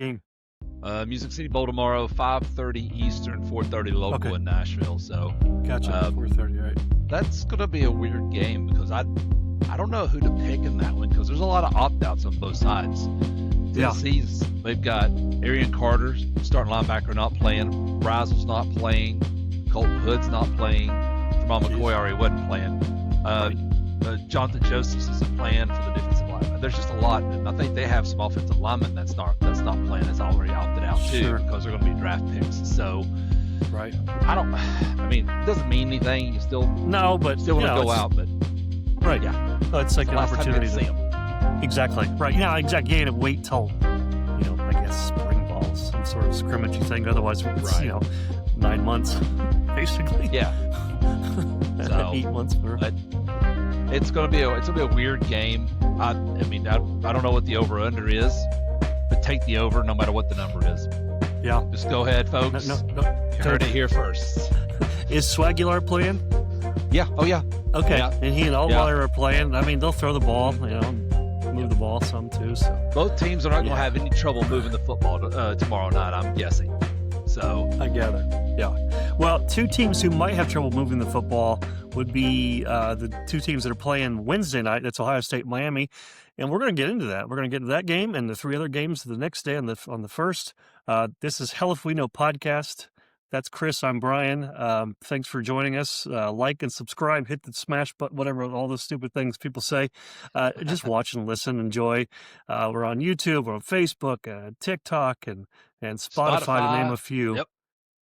game? Music City Bowl tomorrow, 5:30 Eastern, 4:30 local Okay. in Nashville. So Gotcha. 4:30. Right. that's gonna be a weird game because I don't know who to pick in that one because there's a lot of opt-outs on both sides. Yeah. Tennessee's they've got Arian Carter, starting linebacker, not playing. Brazel's not playing. Colton Hood's not playing. Jamal McCoy already wasn't playing. Jonathan Josephs isn't playing for the defensive lineman. There's just a lot, and I think they have some offensive linemen that's not playing. That's already opted out too Sure. because they're going to be draft picks. So Right. I mean, it doesn't mean anything. You still No, but want to go out, but Right. yeah, It's like the an last time you opportunity get to see to. them. Exactly. Right. Yeah. Exactly. You had to wait till, I guess spring ball, some sort of scrimmagey thing. Otherwise, it's Right. 9 months, basically. Yeah. So, 8 months for. but it's gonna be a weird game. I mean, I don't know what the over under is, but take the over no matter what the number is. Yeah. Just go ahead, folks. No. You heard it here first. Is Swagular playing? Yeah. Oh yeah. Okay. Yeah. And he and Altmaier are playing. I mean, they'll throw the ball, move the ball some too. So Both teams are not going to have any trouble moving the football tomorrow night, I'm guessing. So I gather. Yeah. Well, two teams who might have trouble moving the football would be the two teams that are playing Wednesday night. That's Ohio State, Miami, and we're going to get into that. We're going to get into that game and the three other games the next day on the first. This is Hell If We Know podcast. That's Chris. I'm Brian. Thanks for joining us. Like and subscribe. Hit the smash button. Whatever all those stupid things people say. Just watch and listen. Enjoy. We're on YouTube. We're on Facebook, TikTok, and Spotify, to name a few. Yep.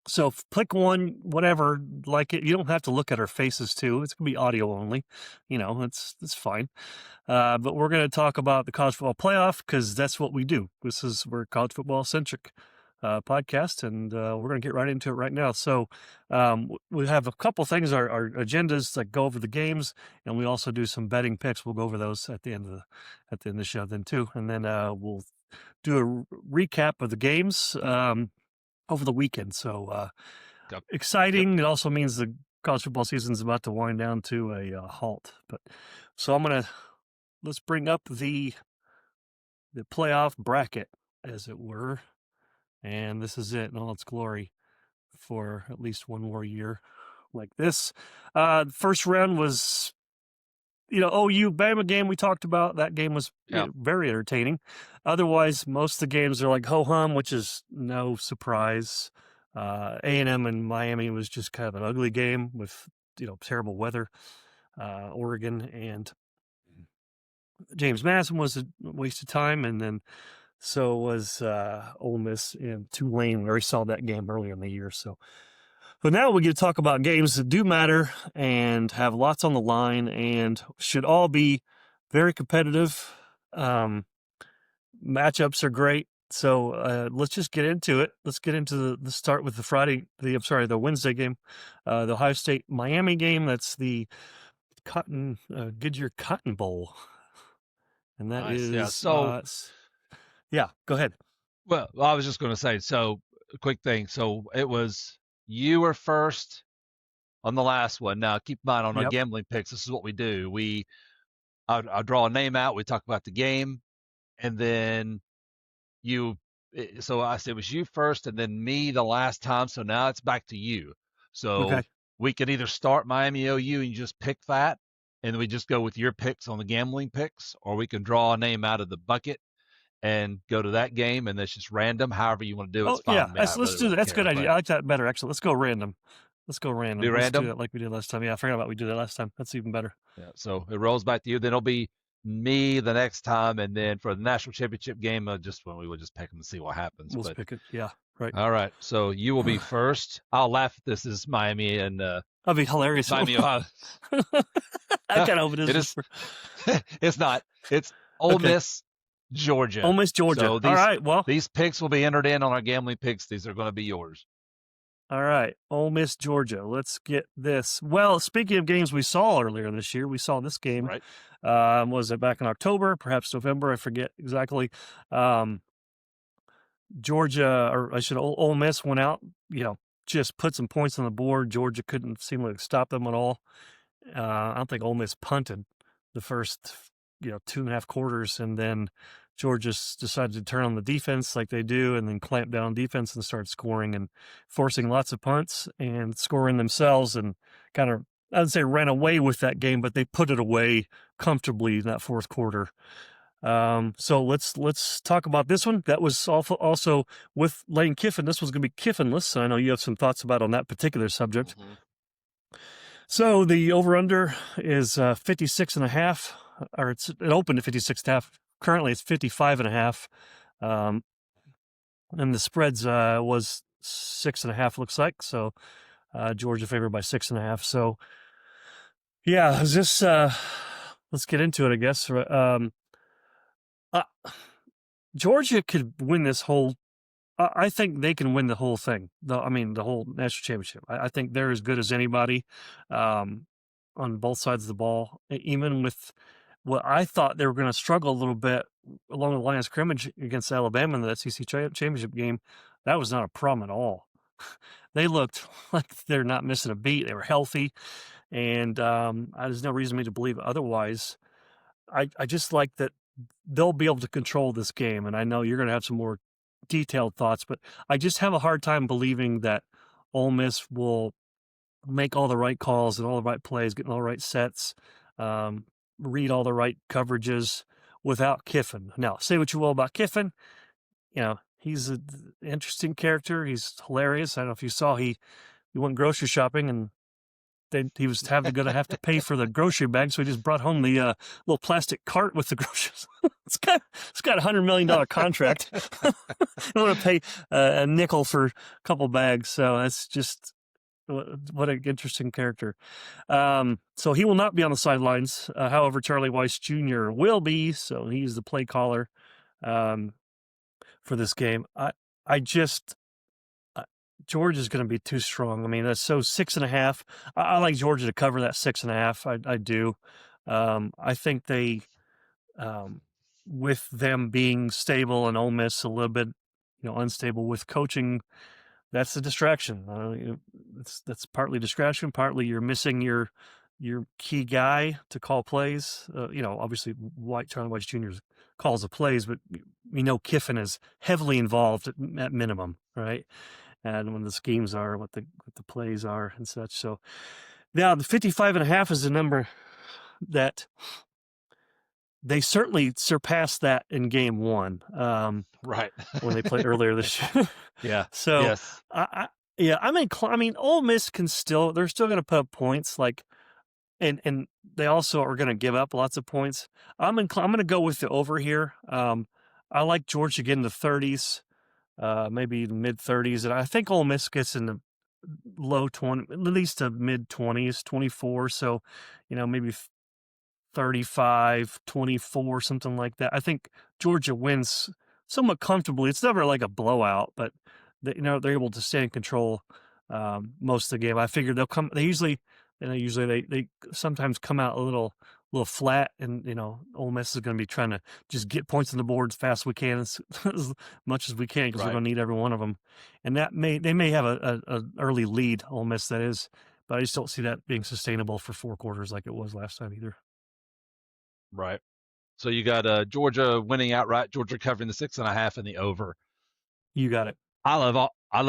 So click one, whatever, like it. You don't have to look at our faces too. It's gonna be audio only. It's fine. But we're gonna talk about the college football playoff because that's what we do. We're college football centric podcast, and we're gonna get right into it right now. So we have a couple things. Our agendas that go over the games, and we also do some betting picks. We'll go over those at the end of the show then too, and then we'll do a recap of the games over the weekend. So exciting. Yep. It also means the college football season is about to wind down to a halt. But so let's bring up the playoff bracket, as it were, and this is it in all its glory for at least one more year like this. First round was OU Bama game we talked about. That game was very entertaining. Otherwise, most of the games are like ho-hum, which is no surprise. A&M and Miami was just kind of an ugly game with terrible weather. Oregon and James Madison was a waste of time, and then so was Ole Miss and Tulane. We already saw that game earlier in the year. But now we get to talk about games that do matter and have lots on the line and should all be very competitive. Matchups are great. So let's just get into it. Let's get into the start with the Wednesday game, the Ohio State Miami game. That's the Goodyear Cotton Bowl. And that nice. is, go ahead. Well, I was just going to say, so a quick thing. So it was, you were first on the last one. Now, keep in mind on our gambling picks, this is what we do. I'll draw a name out. We talk about the game, and then so I said it was you first, and then me the last time. So now it's back to you. So we can either start Miami OU and you just pick that, and we just go with your picks on the gambling picks, or we can draw a name out of the bucket and go to that game, and that's just random. However you want to do it. It's fine. Yeah, let's do that. That's a good idea. I like that better, actually. Let's go random. Let's do random. Let's do it like we did last time. Yeah, I forgot about we did that last time. That's even better. Yeah, so it rolls back to you. Then it'll be me the next time, and then for the national championship game, just when we would just pick them and see what happens. We'll pick it. Yeah, right. All right. So you will be first. I'll laugh at this. This is Miami and that'll be hilarious. Miami, Ohio. I kind of hope it is. It's not. It's Ole Miss, Georgia. Ole Miss, Georgia. So all right. Well, these picks will be entered in on our gambling picks. These are going to be yours. All right. Ole Miss, Georgia. Let's get this. Well, speaking of games we saw earlier this year, we saw this game. Right. Was it back in October, perhaps November? I forget exactly. Georgia, or I should, Ole Miss went out, just put some points on the board. Georgia couldn't seem to stop them at all. I don't think Ole Miss punted the first, 2.5 quarters, and then Georgia decided to turn on the defense like they do and then clamp down on defense and start scoring and forcing lots of punts and scoring themselves and kind of, I would say, ran away with that game, but they put it away comfortably in that fourth quarter. So let's talk about this one. That was also with Lane Kiffin. This was going to be Kiffinless. I know you have some thoughts about on that particular subject. Mm-hmm. So the over-under is 56.5, or it opened at 56.5. Currently, it's 55.5. And the spreads was 6.5, looks like. So Georgia favored by 6.5. So yeah, is this? Let's get into it, I guess. Georgia could win this whole. I think they can win the whole thing. The whole national championship. I think they're as good as anybody on both sides of the ball. Even with what I thought they were going to struggle a little bit along the line of scrimmage against Alabama in the SEC championship game, that was not a problem at all. They looked like they're not missing a beat. They were healthy, and there's no reason for me to believe otherwise. I just like that they'll be able to control this game, and I know you're going to have some more detailed thoughts, but I just have a hard time believing that Ole Miss will make all the right calls and all the right plays, getting all the right sets, read all the right coverages without Kiffin. Now, say what you will about Kiffin, he's an interesting character. He's hilarious. I don't know if you saw he went grocery shopping and he was going to have to pay for the grocery bag, so he just brought home the little plastic cart with the groceries. It's got a $100 million contract. I don't want to pay a nickel for a couple bags, so that's just what an interesting character. So he will not be on the sidelines. However, Charlie Weiss Jr. will be, so he's the play caller for this game. Georgia's going to be too strong. I mean, that's so 6.5. I like Georgia to cover that 6.5. I do. I think they, with them being stable and Ole Miss a little bit, unstable with coaching, that's a distraction. That's partly distraction, partly you're missing your key guy to call plays. Obviously Charlie Weiss Jr. calls the plays, but we know Kiffin is heavily involved at minimum, right? And when the schemes are, what the plays are and such. So now the 55.5 is the number that they certainly surpassed that in game one. Right. When they played earlier this year. Yeah. So yes. Ole Miss they're still going to put up points, and they also are going to give up lots of points. I'm going to go with the over here. I like Georgia getting the 30s. Maybe mid 30s, and I think Ole Miss gets in the low 20, at least the mid 20s, 24. So, maybe 35, 24, something like that. I think Georgia wins somewhat comfortably. It's never like a blowout, but they're able to stay in control most of the game. I figured they'll come. They sometimes come out a little flat, and Ole Miss is going to be trying to just get points on the board as fast as we can, as much as we can, because we're going to need every one of them. And they may have an early lead, Ole Miss, that is, but I just don't see that being sustainable for 4 quarters like it was last time either. Right. So you got Georgia winning outright, Georgia covering the 6.5 and the over. You got it. I love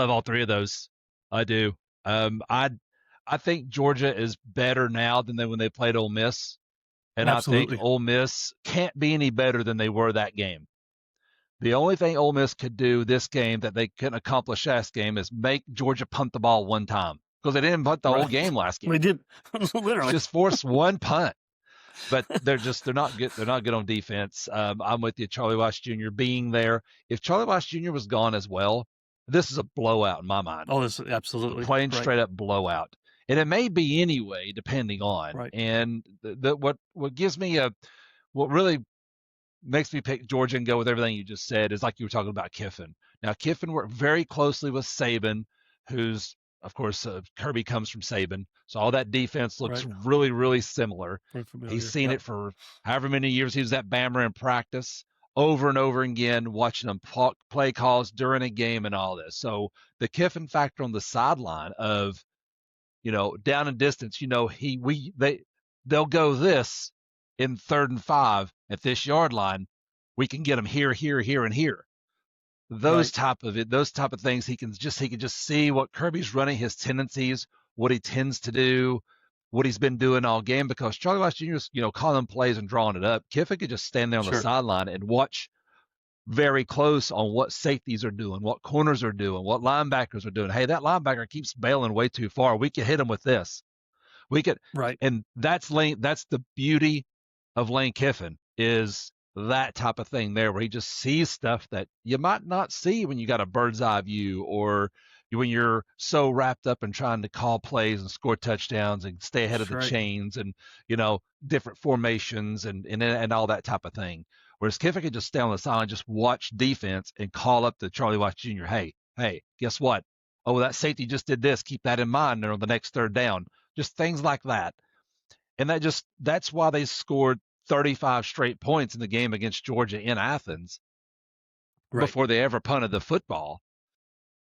all three of those. I do. I think Georgia is better now than when they played Ole Miss. And absolutely. I think Ole Miss can't be any better than they were that game. The only thing Ole Miss could do this game that they couldn't accomplish last game is make Georgia punt the ball one time, because they didn't punt the whole game last game. They did. Literally. Just force one punt. But they're not good. They're not good on defense. I'm with you. Charlie Weiss Jr. being there. If Charlie Weiss Jr. was gone as well, this is a blowout in my mind. Oh, this is absolutely plain straight up blowout. And it may be anyway, depending on. Right. And what gives me what really makes me pick Georgia and go with everything you just said is like you were talking about Kiffin. Now, Kiffin worked very closely with Saban, who's, of course, Kirby comes from Saban. So all that defense looks really, really similar. He's seen it for however many years he was at Bama in practice, over and over again, watching them play calls during a game and all this. So the Kiffin factor on the sideline of, down and distance, they'll go this in 3rd and 5 at this yard line. we can get him here, here, here, and here. Right. Those type of things, he can just see what Kirby's running, his tendencies, what he tends to do, what he's been doing all game. Because Charlie Weiss Jr.'s, calling plays and drawing it up. Kiffin could just stand there on the Sure. sideline and watch very close on what safeties are doing, what corners are doing, what linebackers are doing. Hey, that linebacker keeps bailing way too far. We can hit him with this. We could, Right. and that's Lane. That's the beauty of Lane Kiffin, is that type of thing there, where he just sees stuff that you might not see when you got a bird's eye view, or when you're so wrapped up in trying to call plays and score touchdowns and stay ahead of That's the right. chains and different formations and all that type of thing. Whereas Kiffin could just stay on the sideline, just watch defense and call up to Charlie Weiss Jr. Hey, guess what? Oh, that safety just did this. Keep that in mind on the next third down. Just things like that. And that's why they scored 35 straight points in the game against Georgia in Athens Right. before they ever punted the football,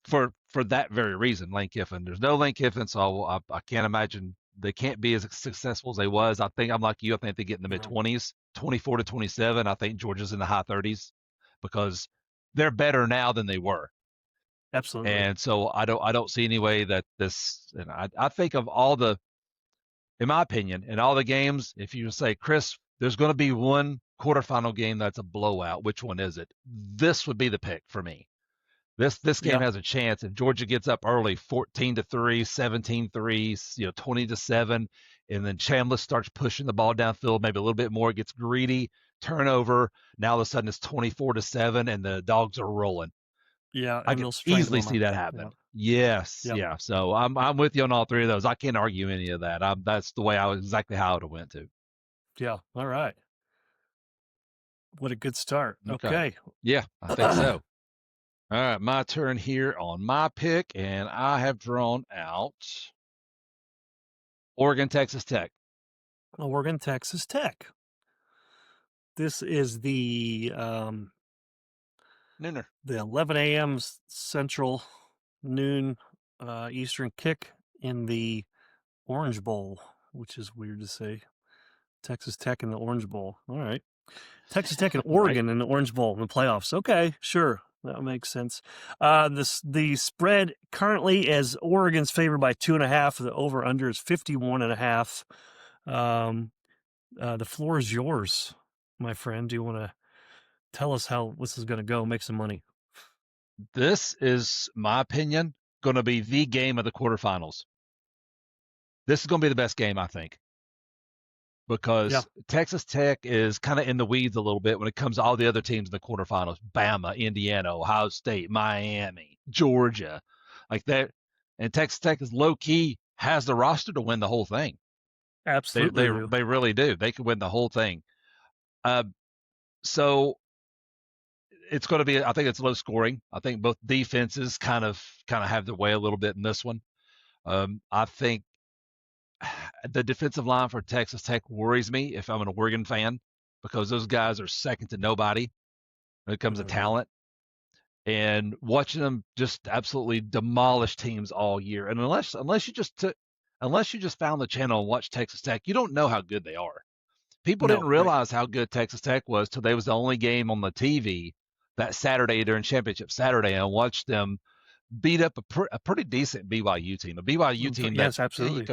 for that very reason. Lane Kiffin. There's no Lane Kiffin, so I can't imagine they can't be as successful as they was. I think I'm like you. I think they get in the mid No. 20s, 24 to 27. I think Georgia's in the high 30s, because they're better now than they were. Absolutely. And so I don't see any way that this. And I think of all the, in my opinion, in all the games, if you say, Chris, there's going to be one quarterfinal game that's a blowout, which one is it? This would be the pick for me. This game Yeah. has a chance if Georgia gets up early, 14-3, 17-3, 20-7, and then Chambliss starts pushing the ball downfield, maybe a little bit more, gets greedy, turnover. Now all of a sudden it's 24-7, and the Dogs are rolling. Yeah. I And could they'll strengthen easily them see up. that Yeah. happening. Yes, Yep. yeah. So I'm with you on all three of those. I can't argue any of that. That's the way exactly how I would have went to. Yeah. All right. What a good start. Okay. Okay. Yeah, I think so. All right, my turn here on my pick, and I have drawn out Oregon, Texas Tech. Oregon, Texas Tech. This is the Nooner. 11 a.m. Central, noon Eastern kick in the Orange Bowl, which is weird to say. Texas Tech in the Orange Bowl. All right. Texas Tech and Right. Oregon in the Orange Bowl in the playoffs. Okay, sure. That makes sense. The spread currently as Oregon's favored by 2.5. The over under is 51.5. The floor is yours, my friend. Do you want to tell us how this is going to go? Make some money. This is, my opinion, going to be the game of the quarterfinals. This is going to be the best game, I think, because Texas Tech is kind of in the weeds a little bit when it comes to all the other teams in the quarterfinals: Bama, Indiana, Ohio State, Miami, Georgia, like that. And Texas Tech is low key, has the roster to win the whole thing. Absolutely. They really do. They could win the whole thing. So it's going to be, I think it's low scoring. I think both defenses kind of have their way a little bit in this one. I think the defensive line for Texas Tech worries me if I'm an Oregon fan, because those guys are second to nobody when it comes to talent. And watching them just absolutely demolish teams all year. And unless you just found the channel and watched Texas Tech, you don't know how good they are. People didn't realize how good Texas Tech was till they was the only game on the TV that Saturday during Championship Saturday, and watched them beat up a pretty decent BYU team, a BYU team that, yes, absolutely.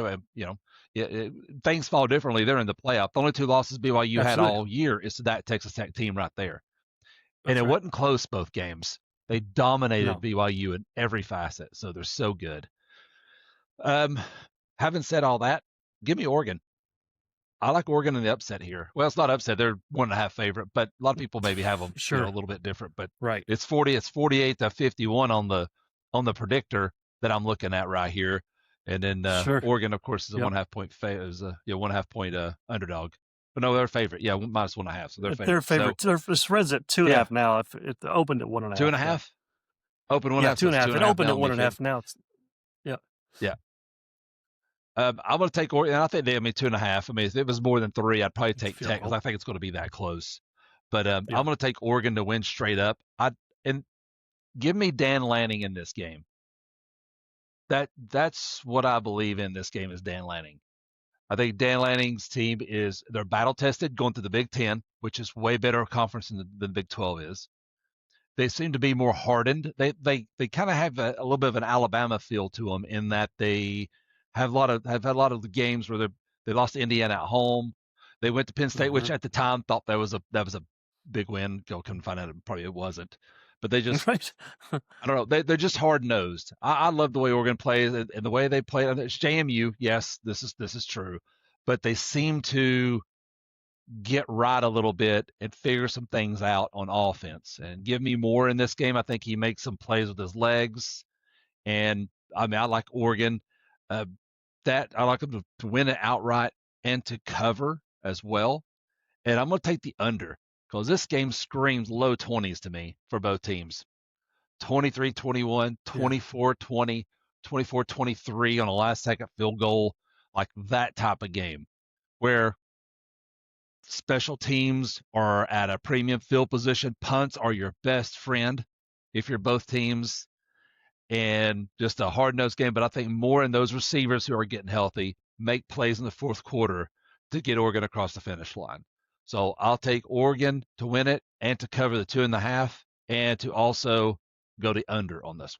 Things fall differently. They're in the playoff. The only two losses BYU had Absolutely. all year is to that Texas Tech team right there. That's and it right. wasn't close both games. They dominated BYU in every facet, so they're so good. Having said all that, give me Oregon. I like Oregon in the upset here. Well, it's not upset; they're 1.5 favorite, but a lot of people maybe have them, a little bit different. But it's 48-51 on the predictor that I'm looking at right here, and then Oregon, of course, is a 1.5 point is a 1.5 point underdog. But no, they're favorite. Yeah, minus 1.5, so they're favorite. They're favorite. So, the spread's at 2.5 now. If it opened at 1.5. 2.5. Open 1.5. Yeah, 2.5. It opened at 1.5 now. Yeah. I'm going to take Oregon. I think they, 2.5. I mean, if it was more than 3, I'd probably take Tech, because I think it's going to be that close. But I'm going to take Oregon to win straight up. And give me Dan Lanning in this game. That's what I believe in this game, is Dan Lanning. I think Dan Lanning's team they're battle tested going through the Big Ten, which is way better conference than the Big 12 is. They seem to be more hardened. They kind of have a little bit of an Alabama feel to them in that they have had a lot of the games where they lost to Indiana at home. They went to Penn State, which at the time thought that was a big win. Go couldn't find out probably it wasn't. But they just Right. I don't know. They're just hard nosed. I love the way Oregon plays and the way they play. It's JMU. Yes, this is true, but they seem to get right a little bit and figure some things out on offense. And give me more in this game. I think he makes some plays with his legs. And I mean, I like Oregon. Uh, that I like them to win it outright and to cover as well. And I'm going to take the under because this game screams low 20s to me for both teams. 23-21, 24-20, 24-23 on a last second field goal, like that type of game where special teams are at a premium field position. Punts are your best friend if you're both teams, and just a hard-nosed game. But I think more in those receivers who are getting healthy make plays in the fourth quarter to get Oregon across the finish line. So I'll take Oregon to win it and to cover the 2.5 and to also go the under on this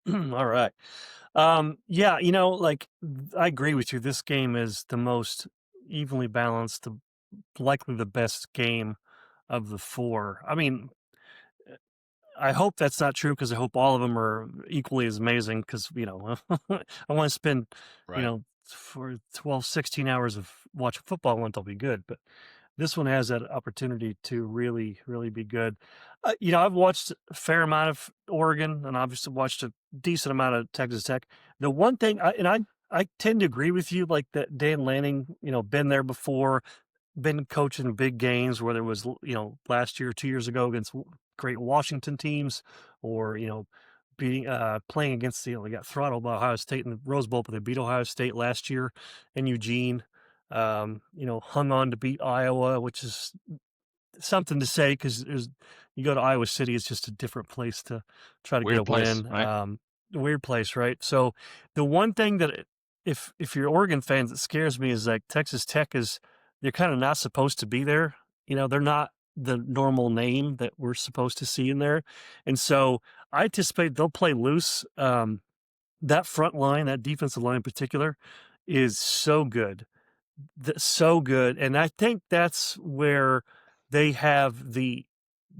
one. All right. Yeah, like I agree with you. This game is the most evenly balanced, likely the best game of the four. I mean, I hope that's not true because I hope all of them are equally as amazing because, I want to spend, for 12, 16 hours of watching football, I want it to be good. But this one has that opportunity to really, really be good. I've watched a fair amount of Oregon and obviously watched a decent amount of Texas Tech. The one thing, I tend to agree with you, like that Dan Lanning, been there before, been coaching big games, whether it was, last year, 2 years ago against great Washington teams or, beating, playing against, they got throttled by Ohio State in the Rose Bowl, but they beat Ohio State last year in Eugene. Hung on to beat Iowa, which is something to say because you go to Iowa City, it's just a different place to try to weird get a place, win. right? Weird place, right? So the one thing that if you're Oregon fans, it scares me is like Texas Tech they're kind of not supposed to be there. They're not the normal name that we're supposed to see in there, and so I anticipate they'll play loose. That front line, that defensive line in particular, is so good. So good, and I think that's where they have the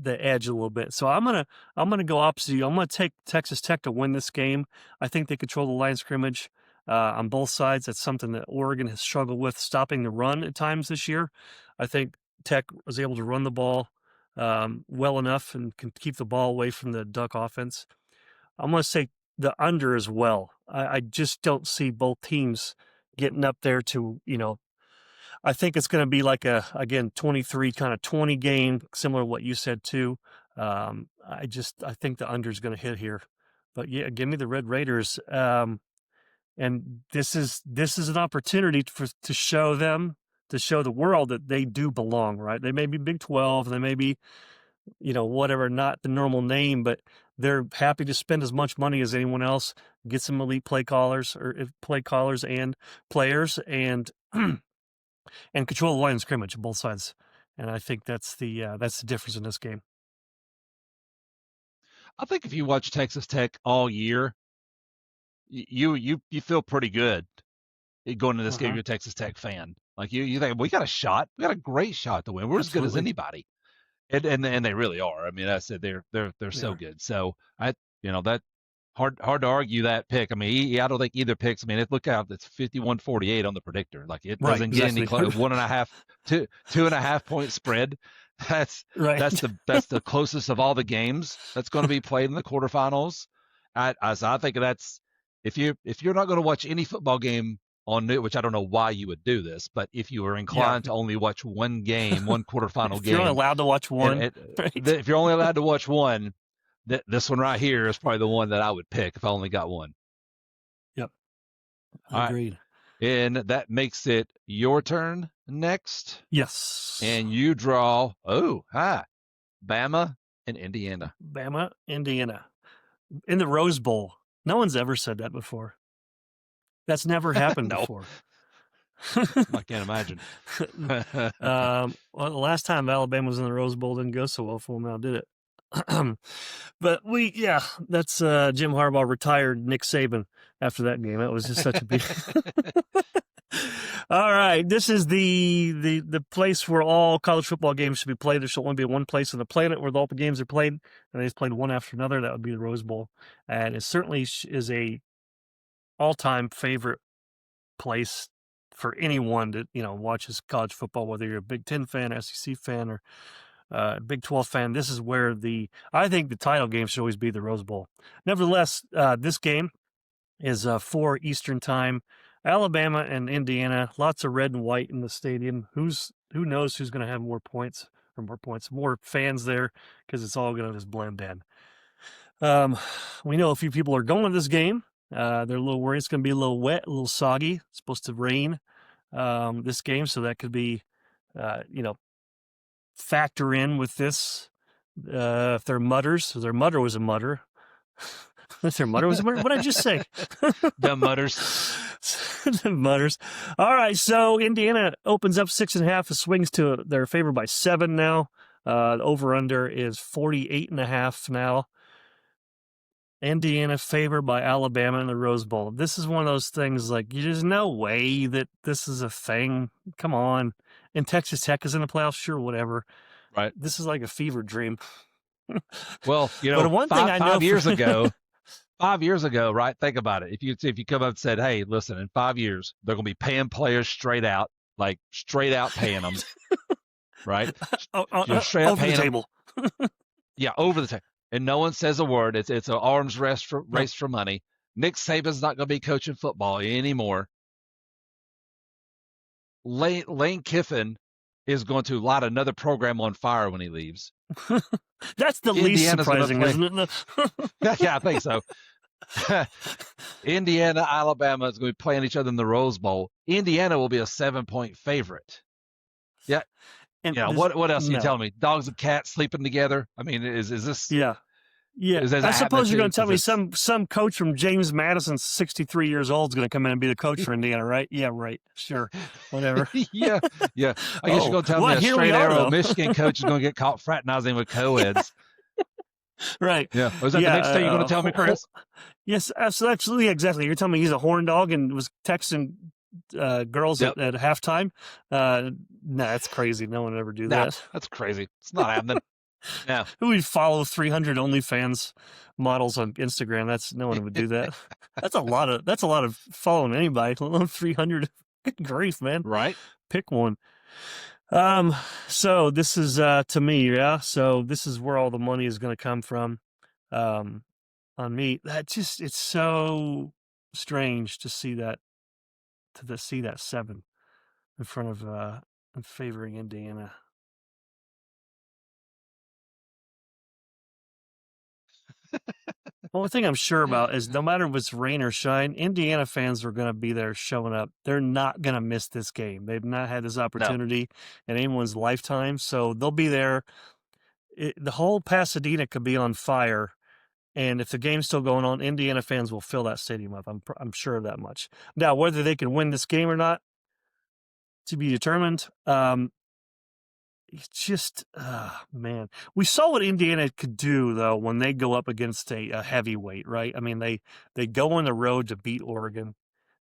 edge a little bit. So I'm gonna go opposite you. I'm gonna take Texas Tech to win this game. I think they control the line of scrimmage on both sides. That's something that Oregon has struggled with, stopping the run at times this year. I think Tech was able to run the ball well enough and can keep the ball away from the Duck offense. I'm gonna say the under as well. I just don't see both teams getting up there to, I think it's going to be like again, 23 kind of 20 game, similar to what you said too. I think the under is going to hit here, but yeah, give me the Red Raiders. And this is an opportunity to show them, to show the world that they do belong, right? They may be Big 12, they may be, whatever, not the normal name, but they're happy to spend as much money as anyone else, get some elite play callers and players, and and control the line of scrimmage on both sides. And I think that's the difference in this game. I think if you watch Texas Tech all year, you feel pretty good going into this game. You're a Texas Tech fan. Like you think we got a shot. We got a great shot to win. We're as good as anybody. And they really are. I mean, I said they're so good. So that hard to argue that pick. I mean, I don't think either picks. I mean, look out, it's 51-48 on the predictor. Like it doesn't get any close. 2.5 point spread. That's right. That's the closest of all the games that's going to be played in the quarterfinals. I think that's if you're not going to watch any football game on it, which I don't know why you would do this, but if you were inclined to only watch one game, one quarterfinal game, you're only allowed to watch one. Right? If you're only allowed to watch one, this one right here is probably the one that I would pick if I only got one. Yep. Agreed. Right. And that makes it your turn next. Yes. And you draw, Bama and Indiana. Bama, Indiana. In the Rose Bowl. No one's ever said that before. That's never happened No, before. I can't imagine. Well, the last time Alabama was in the Rose Bowl didn't go so well for them now, did it? But yeah, that's Jim Harbaugh retired Nick Saban after that game. That was just such a big. All right, this is the place where all college football games should be played. There should only be one place on the planet where all the games are played, and they just played one after another. That would be the Rose Bowl, and it certainly is a all-time favorite place for anyone that watches college football, whether you're a Big Ten fan, SEC fan, or Big 12 fan. This is where I think the title game should always be the Rose Bowl. Nevertheless, this game is 4 Eastern time. Alabama and Indiana, lots of red and white in the stadium. Who knows who's going to have more points, more fans there, because it's all going to just blend in. We know a few people are going to this game. They're a little worried it's going to be a little wet, a little soggy. It's supposed to rain this game, so that could be, factor in with this. If they're mutters, their mutter was a mutter. If their mutter was a mutter, what did I just say? The mutters. The mutters. All right, so Indiana opens up 6.5. It swings to their favor by 7 now. The over-under is 48.5 now. Indiana favored by Alabama in the Rose Bowl. This is one of those things like there's no way that this is a thing. Come on. And Texas Tech is in the playoffs, sure, whatever. Right. This is like a fever dream. Well, but one thing I know 5 years ago, 5 years ago, right? Think about it. If you come up and said, "Hey, listen, in 5 years, they're going to be paying players straight out paying them, right? Straight up paying the table. Yeah, over the table, and no one says a word. It's an arms race for money. Nick Saban's not going to be coaching football anymore. Lane Kiffin is going to light another program on fire when he leaves. That's the least surprising, isn't it? Yeah, I think so. Indiana, Alabama is going to be playing each other in the Rose Bowl. Indiana will be a 7-point favorite. Yeah. And what else are you telling me? Dogs and cats sleeping together? I mean, is this? Yeah. Yeah, I suppose you're going to tell me some coach from James Madison, 63 years old, is going to come in and be the coach for Indiana, right? Yeah, right. Sure, whatever. yeah. I guess you're going to tell me a straight arrow Michigan coach is going to get caught fraternizing with co-eds. Right. Yeah. Was that the next thing you're going to tell me, Chris? Yes, absolutely, exactly. You're telling me he's a horn dog and was texting girls at halftime? No, that's crazy. No one would ever do that. That's crazy. It's not happening. Yeah. Who would follow 300 OnlyFans models on Instagram? No one would do that. That's a lot of following anybody. 300. Good grief, man. Right. Pick one. So this is to me, yeah. So this is where all the money is going to come from. On me. It's so strange to see that see that 7 in front of favoring Indiana. Well, one thing I'm sure about is no matter if it's rain or shine, Indiana fans are going to be there showing up. They're not going to miss this game. They've not had this opportunity in anyone's lifetime, so they'll be there. The whole Pasadena could be on fire, and if the game's still going on, Indiana fans will fill that stadium up. I'm sure of that much. Now, whether they can win this game or not, to be determined. It's just, man. We saw what Indiana could do, though, when they go up against a heavyweight, right? I mean, they go on the road to beat Oregon.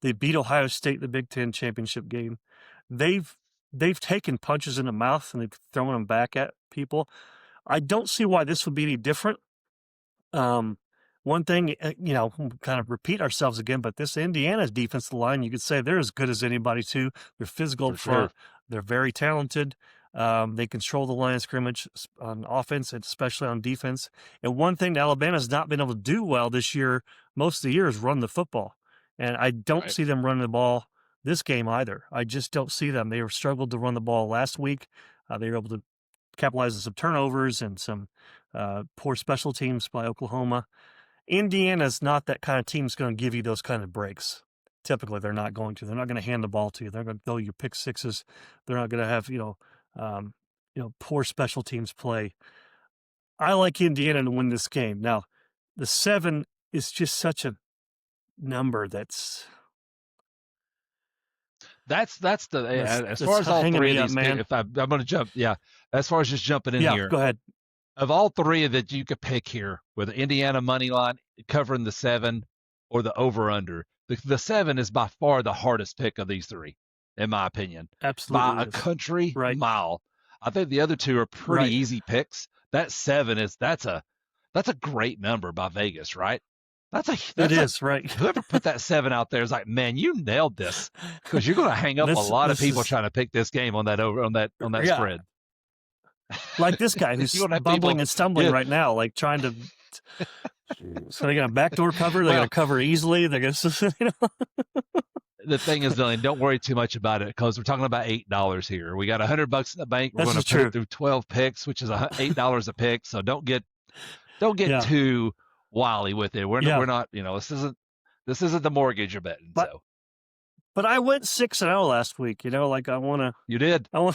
They beat Ohio State in the Big Ten championship game. They've taken punches in the mouth and they've thrown them back at people. I don't see why this would be any different. One thing, kind of repeat ourselves again, but this Indiana's defensive line, you could say they're as good as anybody, too. They're physical up front. They're very talented. They control the line of scrimmage on offense and especially on defense. And one thing that Alabama's not been able to do well this year, most of the year, is run the football. And I don't see them running the ball this game either. I just don't see them. They struggled to run the ball last week. They were able to capitalize on some turnovers and some poor special teams by Oklahoma. Indiana's not that kind of team that's going to give you those kind of breaks. Typically, they're not going to. They're not going to hand the ball to you. They're going to throw you pick sixes. They're not going to have, poor special teams play. I like Indiana to win this game. Now, the 7 is just such a number that's That's the as That's far as all hanging three me of up, these man. if I'm going to jump, yeah. As far as just jumping in Yeah, here, go ahead. of all three that you could pick here, with the Indiana money line covering the 7 or the over under, the 7 is by far the hardest pick of these three, in my opinion, by Absolutely a is. country Right. mile. I think the other two are pretty Right. easy picks. That 7 that's a great number by Vegas, right? It is, right. Whoever put that 7 out there is like, man, you nailed this, because you're going to hang up a lot of This people is trying to pick this game on that over on that yeah. spread. Like this guy You're who's going to have people, bumbling and stumbling yeah. right now, like trying to. So they're gonna backdoor cover. They're Well, gonna cover easily. They're gonna, you know. the thing is, Dylan, don't worry too much about it, because we're talking about $8 here. We got $100 in the bank. We're This going is to put true. it through 12 picks, which is $8 a pick. So don't get Yeah. too wily with it. We're not, you know, this isn't the mortgage you're betting. But I went 6-0 last week. You know, like I want to. You did. You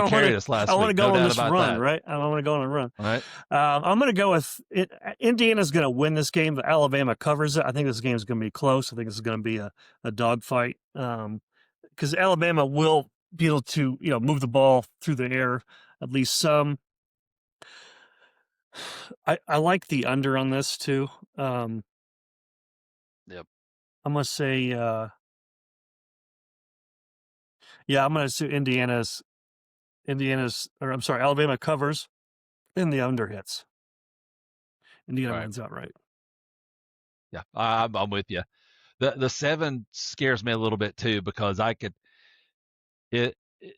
carried us last week. I want to go no on doubt this about run, that. right? I want to go on a run. All right. I'm going to go with it. Indiana's going to win this game. But Alabama covers it. I think this game is going to be close. I think this is going to be a dogfight. Because Alabama will be able to, you know, move the ball through the air at least some. I like the under on this too. Yep. I'm gonna say, I'm gonna say Alabama covers, and the under hits. Indiana wins outright. Yeah, I'm with you. The 7 scares me a little bit too, because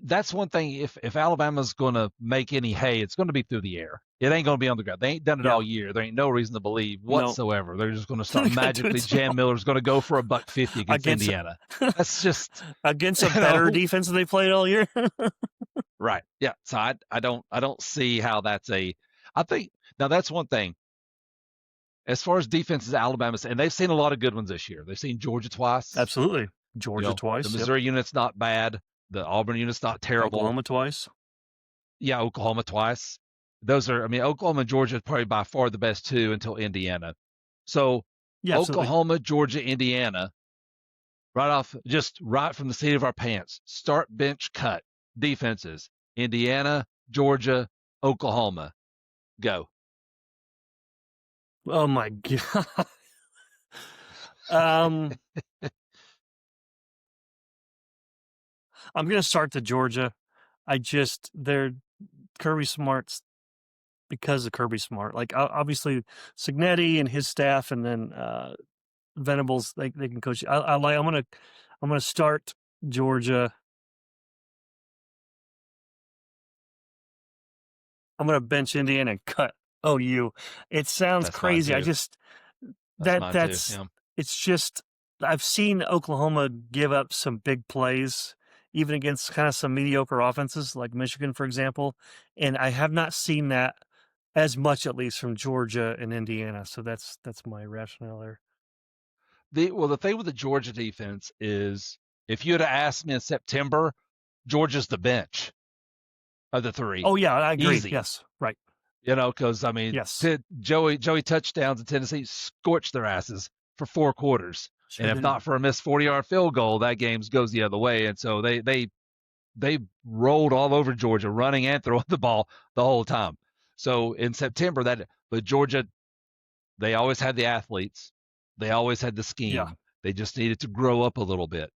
that's one thing. If Alabama's going to make any hay, it's going to be through the air. It ain't going to be on the ground. They ain't done it all year. There ain't no reason to believe whatsoever. No. They're just going to start magically. Jam Miller's going to go for $150 against Indiana. That's just against a better defense than they played all year. Right. Yeah. So I don't see how that's I think now that's one thing. As far as defenses, Alabama's, and they've seen a lot of good ones this year. They've seen Georgia twice. Absolutely. Georgia twice. The Missouri unit's not bad. The Auburn unit's not terrible. Oklahoma twice. Yeah, Oklahoma twice. Those are, Oklahoma and Georgia are probably by far the best two until Indiana. So yeah, Oklahoma, absolutely. Georgia, Indiana, right from the seat of our pants. Start, bench, cut. Defenses. Indiana, Georgia, Oklahoma. Go. Oh my God. I'm going to start to Georgia. They're Kirby Smart's because of Kirby Smart. Like obviously Cignetti and his staff, and then Venables, they can coach. I'm gonna start Georgia. I'm gonna bench Indiana and cut OU. It sounds crazy. I just it's just I've seen Oklahoma give up some big plays, even against kind of some mediocre offenses like Michigan, for example, and I have not seen that as much, at least, from Georgia and Indiana. So that's my rationale there. The thing with the Georgia defense is, if you had asked me in September, Georgia's the bench of the three. Oh yeah, I agree. Easy. Yes, right. You know, because yes. Joey touchdowns in Tennessee scorched their asses for 4 quarters, and if not for a missed 40-yard field goal, that game goes the other way. And so they rolled all over Georgia, running and throwing the ball the whole time. So in September, but Georgia, they always had the athletes, they always had the scheme. Yeah. They just needed to grow up a little bit,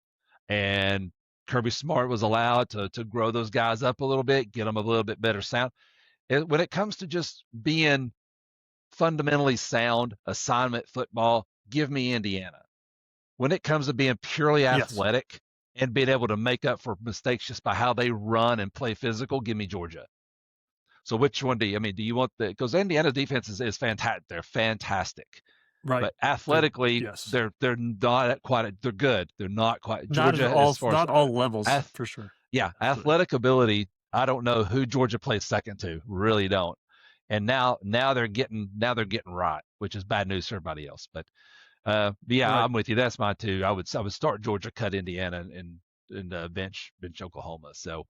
and Kirby Smart was allowed to grow those guys up a little bit, get them a little bit better sound. When it comes to just being fundamentally sound assignment football, give me Indiana. When it comes to being purely athletic and being able to make up for mistakes just by how they run and play physical, give me Georgia. So which one do you? Do you want because Indiana's defense is fantastic. They're fantastic. Right. But athletically, they're not quite. They're good. They're not quite. Georgia, not all levels, for sure. Yeah, athletic ability. I don't know who Georgia plays second to. Really don't. And now they're getting right, which is bad news for everybody else. But right. I'm with you. That's my two. I would start Georgia, cut Indiana, and bench Oklahoma. So,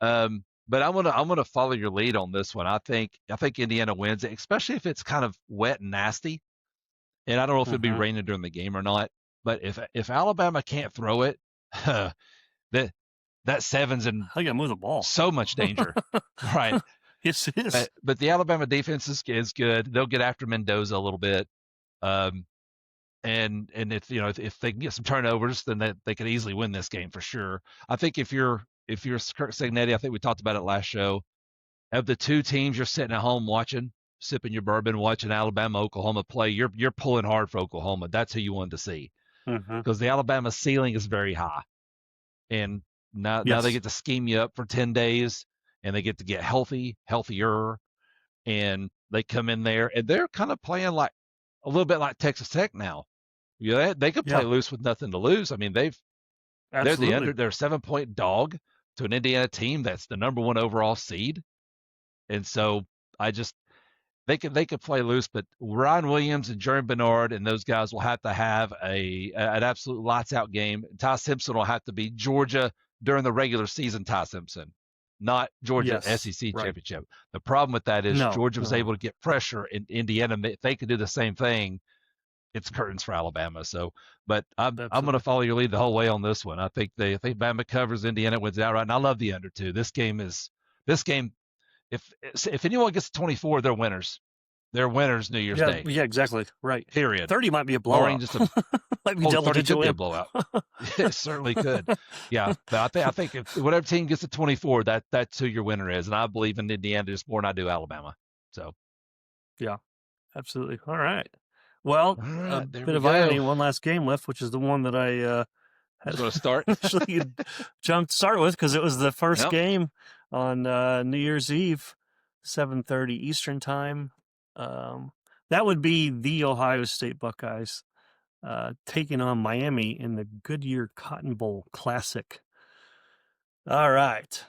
but I'm gonna follow your lead on this one. I think Indiana wins, especially if it's kind of wet and nasty. And I don't know if it'll be raining during the game or not. But if Alabama can't throw it, that seven's in I got to move the ball. so much danger, right? Yes, it is. But the Alabama defense is good. They'll get after Mendoza a little bit. Um, and if they can get some turnovers, then they could easily win this game for sure. I think if you're Kirk Cignetti, I think we talked about it last show. Of the two teams you're sitting at home watching, sipping your bourbon, watching Alabama Oklahoma play, you're pulling hard for Oklahoma. That's who you wanted to see Mm-hmm. because the Alabama ceiling is very high, and now they Yes. get to scheme you up for 10 days, and they get to get healthier, and they come in there and they're kind of playing like a little bit like Texas Tech now. Yeah, they could play Yeah. loose with nothing to lose. I mean, Absolutely. they're a 7-point dog to an Indiana team that's the number one overall seed, and so I just they could play loose, but Ryan Williams and Jeremy Bernard and those guys will have to have an absolute lights out game. Ty Simpson will have to be Georgia during the regular season. Ty Simpson, not Georgia Yes. SEC Right. championship. The problem with that is No. Georgia was No. able to get pressure in Indiana. If they could do the same thing, it's curtains for Alabama. So, but I'm going to Absolutely. follow your lead the whole way on this one. I think Bama covers, Indiana wins outright, and I love the under two. This game. If anyone gets to 24, they're winners. They're winners New Year's Yeah. Day. Yeah. Exactly. Right. Period. 30 might be a Barring blowout. just a Might be double 30 digit could be a win. blowout. It certainly could. Yeah, but I think if whatever team gets to 24, that's who your winner is, and I believe in Indiana just more than I do Alabama. So Yeah. Absolutely. All right. Well, all a right, there bit we of irony. go. One last game left, which is the one that I Who's going to start? actually jumped to start with because it was the first Yep. game on New Year's Eve, 7:30 Eastern time. That would be the Ohio State Buckeyes taking on Miami in the Goodyear Cotton Bowl Classic. All right.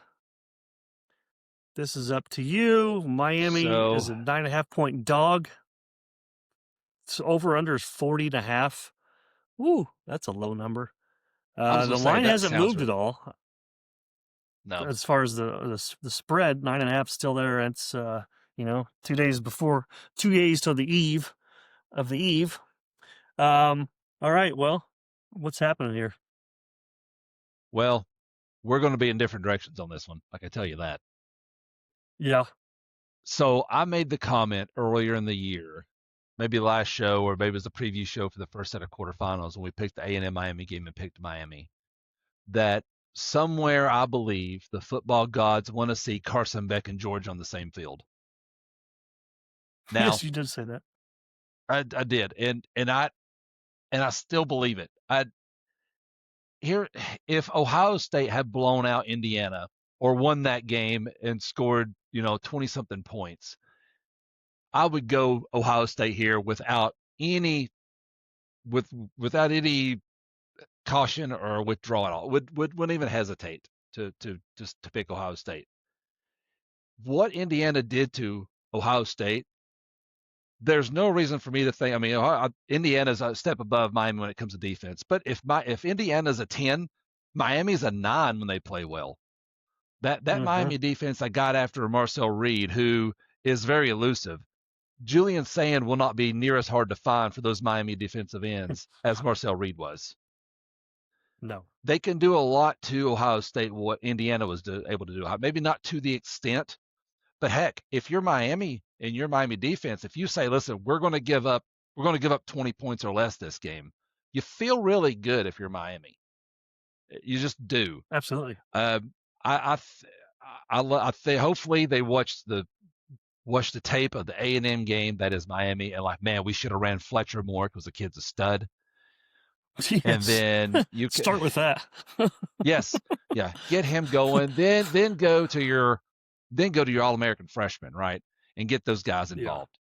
This is up to you. Miami is a 9.5-point dog. It's over under is 40.5. Ooh, that's a low number. The line hasn't moved at all. No. As far as the spread, 9.5 still there. It's 2 days before, 2 days till the eve of the eve. All right. Well, what's happening here? Well, we're going to be in different directions on this one. I can tell you that. Yeah. So I made the comment earlier in the year, maybe last show or maybe it was the preview show for the first set of quarterfinals when we picked the A&M Miami game and picked Miami, that somewhere I believe the football gods want to see Carson Beck and Georgia on the same field. Now, Yes, you did say that. I did, and I still believe it. If Ohio State had blown out Indiana or won that game and scored 20-something points, I would go Ohio State here without any caution or withdrawal at all. Wouldn't even hesitate to pick Ohio State. What Indiana did to Ohio State, there's no reason for me to think. I mean, Indiana's a step above Miami when it comes to defense. But if Indiana's a 10, Miami's a 9 when they play well. That Miami defense I got after Marcel Reed, who is very elusive. Julian Sand will not be near as hard to find for those Miami defensive ends as Marcel Reed was. No. They can do a lot to Ohio State what Indiana was able to do. Maybe not to the extent, but heck, if you're Miami and your Miami defense, if you say, listen, we're going to give up 20 points or less this game, you feel really good if you're Miami. You just do. Absolutely. I think hopefully they watch the tape of the A&M game that is Miami and like, man, we should have ran Fletcher more because the kid's a stud. Yes. And then you can start with that. Yes, yeah, get him going. Then go to your All-American freshman, right, and get those guys involved.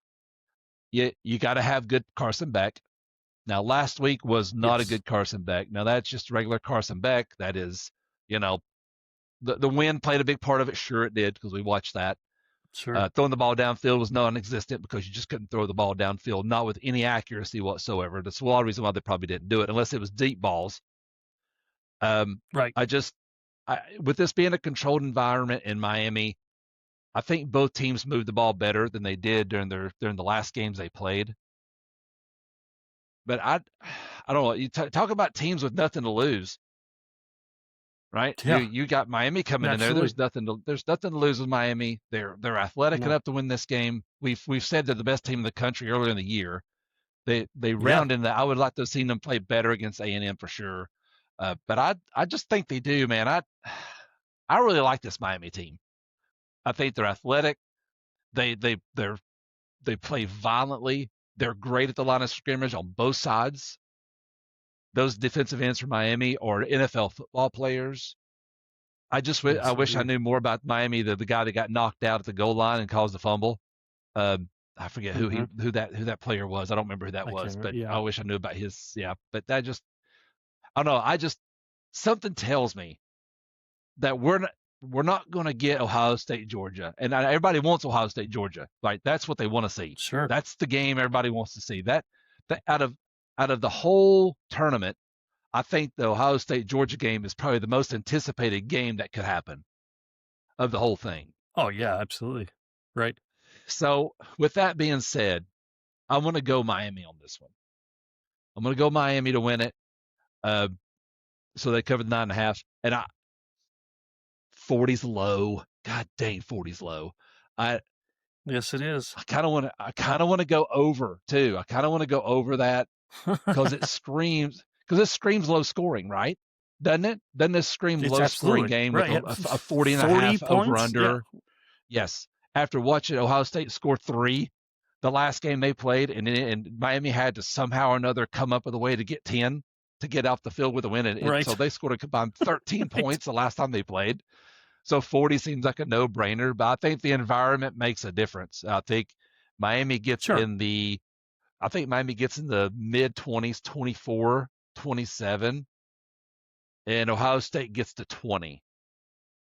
Yeah. You got to have good Carson Beck. Now, last week was not a good Carson Beck. Now that's just regular Carson Beck. That is, the wind played a big part of it. Sure, it did because we watched that. Sure. Throwing the ball downfield was non-existent because you just couldn't throw the ball downfield, not with any accuracy whatsoever. That's a lot of reason why they probably didn't do it, unless it was deep balls. Right. With this being a controlled environment in Miami, I think both teams moved the ball better than they did during the last games they played. But I don't know. You talk about teams with nothing to lose. right? Yeah. You got Miami coming in there. Absolutely. There's nothing to lose with Miami. They're athletic No. enough to win this game. We've said they're the best team in the country earlier in the year. They Yeah. round in that. I would like to have seen them play better against A&M for sure. But I just think they do, man. I really like this Miami team. I think they're athletic. They play violently. They're great at the line of scrimmage on both sides. Those defensive ends for Miami are NFL football players. I wish I knew more about Miami, the guy that got knocked out at the goal line and caused the fumble. I forget who that player was. I don't remember who that was, but Yeah. I wish I knew about his. Yeah, but that just, I don't know. Something tells me that we're not going to get Ohio State, Georgia, and everybody wants Ohio State, Georgia. Like that's what they want to see. Sure. That's the game everybody wants to see. That out of the whole tournament, I think the Ohio State Georgia game is probably the most anticipated game that could happen of the whole thing. Oh yeah, absolutely. Right. So with that being said, I'm going to go Miami on this one. I'm going to go Miami to win it. So they covered 9.5, and 40's low. God dang, 40's low. Yes, it is. I kind of want to go over too. I kind of want to go over that because it screams low scoring, right? Doesn't it? Doesn't this scream It's low scoring absolutely game right. with a 40 and a half over points? under? Yeah. Yes. After watching Ohio State score 3 the last game they played, and Miami had to somehow or another come up with a way to get 10 to get off the field with a win. And Right. so they scored a combined 13 points the last time they played. So 40 seems like a no-brainer, but I think the environment makes a difference. I think Miami gets Sure. in the mid-20s, 24, 27, and Ohio State gets to 20.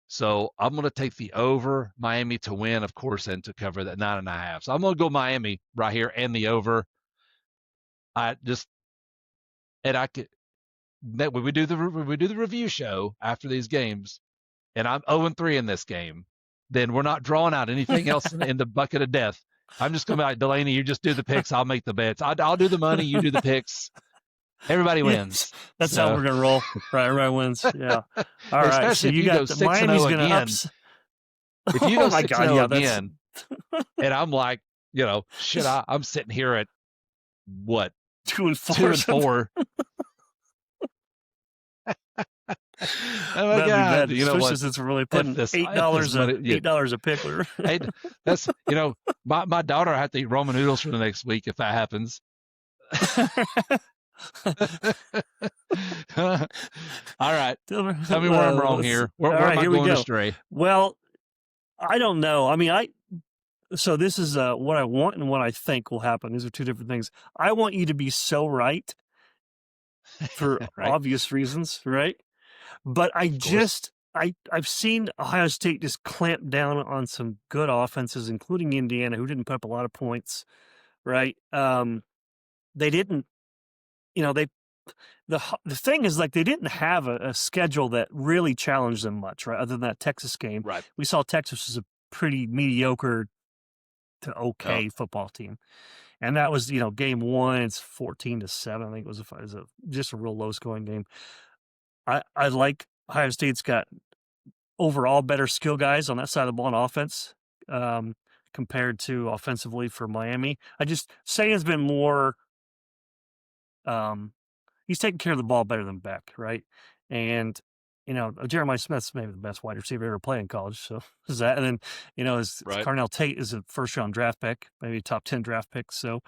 So I'm going to take the over, Miami to win, of course, and to cover that 9.5. So I'm going to go Miami right here and the over. When we do the review show after these games, and I'm 0-3 in this game, then we're not drawing out anything else in the bucket of death. I'm just going to be like, Delaney, you just do the picks. I'll make the bets. I'll do the money. You do the picks. Everybody wins. Yes, that's how we're going to roll. Right. Everybody wins. Yeah. All right. So you got the Miami's going to ups. If you go 6-0 again, and I'm like, I'm sitting here at what? 2-4. Oh my God! You know what? Since we're really putting $8 a pickler. That's my daughter had to eat ramen noodles for the next week if that happens. All right, tell me where I'm wrong here. Where am I going astray? Well, I don't know. I mean, so this is what I want and what I think will happen. These are two different things. I want you to be so right for obvious reasons, right? But I've seen Ohio State just clamp down on some good offenses, including Indiana, who didn't put up a lot of points, right? They didn't, the thing is, like, they didn't have a schedule that really challenged them much, right? Other than that Texas game. Right. We saw Texas was a pretty mediocre to okay football team. And that was, game 1, it's 14-7. I think it was just a real low scoring game. I like Ohio State's got overall better skill guys on that side of the ball on offense compared to offensively for Miami. Sagan's been more, he's taking care of the ball better than Beck, right? And, Jeremiah Smith's maybe the best wide receiver ever played in college. So is that, and then, Carnell Tate is a first-round draft pick, maybe a top 10 draft pick. So,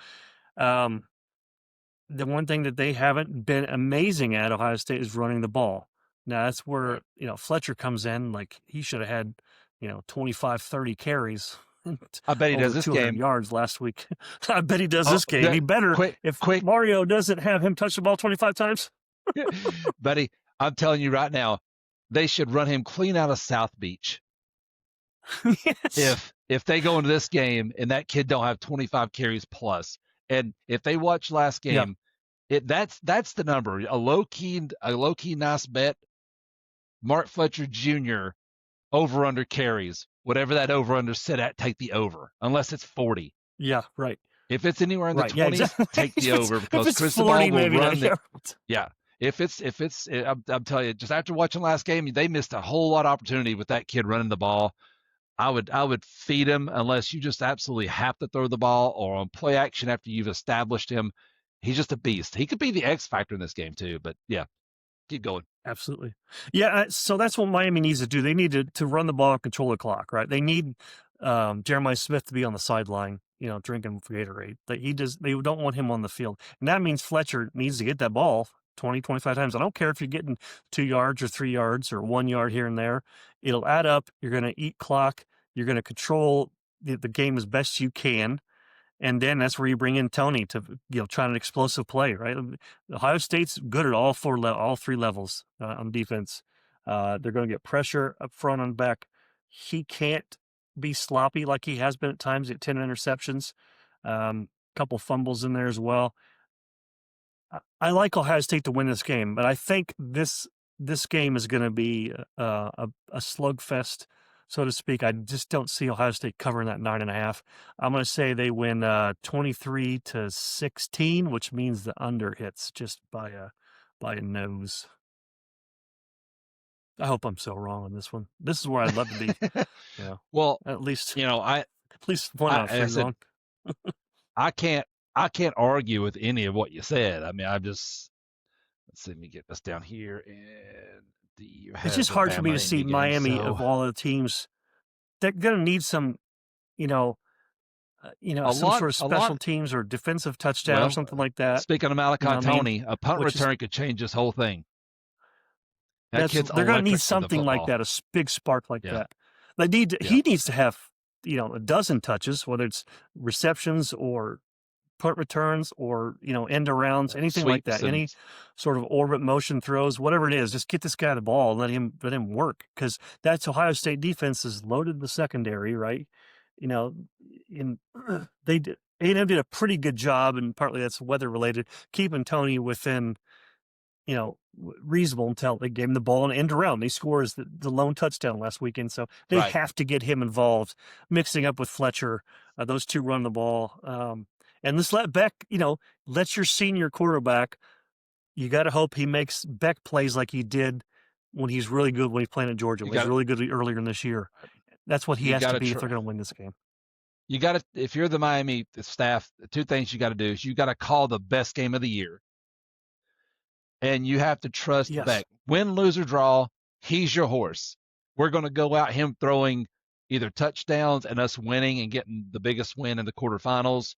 the one thing that they haven't been amazing at, Ohio State, is running the ball. Now, that's where, Fletcher comes in. Like, he should have had, 25, 30 carries. I bet he does this game. Yards last week. I bet he does this game. He better, if Mario doesn't have him touch the ball 25 times. Buddy, I'm telling you right now, they should run him clean out of South Beach. Yes. If they go into this game and that kid don't have 25 carries plus, and if they watch last game, that's the number. A low key nice bet. Mark Fletcher Jr. over under carries. Whatever that over under sit at, take the over. Unless it's 40. Yeah, right. If it's anywhere in the 20s, take the over because Cristobal will run the. Yeah. I'm telling you, just after watching last game, they missed a whole lot of opportunity with that kid running the ball. I would feed him unless you just absolutely have to throw the ball, or on play action after you've established him. He's just a beast. He could be the X factor in this game too. But yeah, keep going. Absolutely. Yeah, so that's what Miami needs to do. They need to run the ball and control the clock, right? They need Jeremiah Smith to be on the sideline, drinking Gatorade. They don't want him on the field. And that means Fletcher needs to get that ball 20, 25 times. I don't care if you're getting 2 yards or 3 yards or 1 yard here and there. It'll add up. You're going to eat clock. You're going to control the game as best you can. And then that's where you bring in Tony to try an explosive play, right? Ohio State's good at all three levels on defense. They're going to get pressure up front and back. He can't be sloppy like he has been at times. At 10 interceptions, couple fumbles in there as well. I like Ohio State to win this game, but I think this game is going to be a slugfest, so to speak. I just don't see Ohio State covering that 9.5. I'm going to say they win 23-16, which means the under hits just by a nose. I hope I'm so wrong on this one. This is where I'd love to be. Well, at least at least one out of three wrong. I can't argue with any of what you said. I mean, let's see, let me get this down here. And it's just hard for me to see Miami of all the teams. They're going to need some, some sort of special teams or defensive touchdown or something like that. Speaking of Malachi Tony, a punt return could change this whole thing. They're going to need something like that, a big spark like that. They need. He needs to have, a dozen touches, whether it's receptions or punt returns or end arounds, anything like that. Any sort of orbit motion throws, whatever it is, just get this guy the ball and let him work, because that's Ohio State defense is loaded in the secondary, right? A&M did a pretty good job, and partly that's weather related, keeping Tony within reasonable until they gave him the ball and end around. He scores the lone touchdown last weekend, so they have to get him involved, mixing up with Fletcher. Those two run the ball. And let's let Beck, let your senior quarterback, you got to hope he makes Beck plays like he did when he's really good when he's playing at Georgia. He was really good earlier in this year. That's what he has to be if they're going to win this game. You got to, if you're the Miami staff, two things you got to do is you got to call the best game of the year. And you have to trust Beck. Win, lose, or draw, he's your horse. We're going to go out him throwing either touchdowns and us winning and getting the biggest win in the quarterfinals,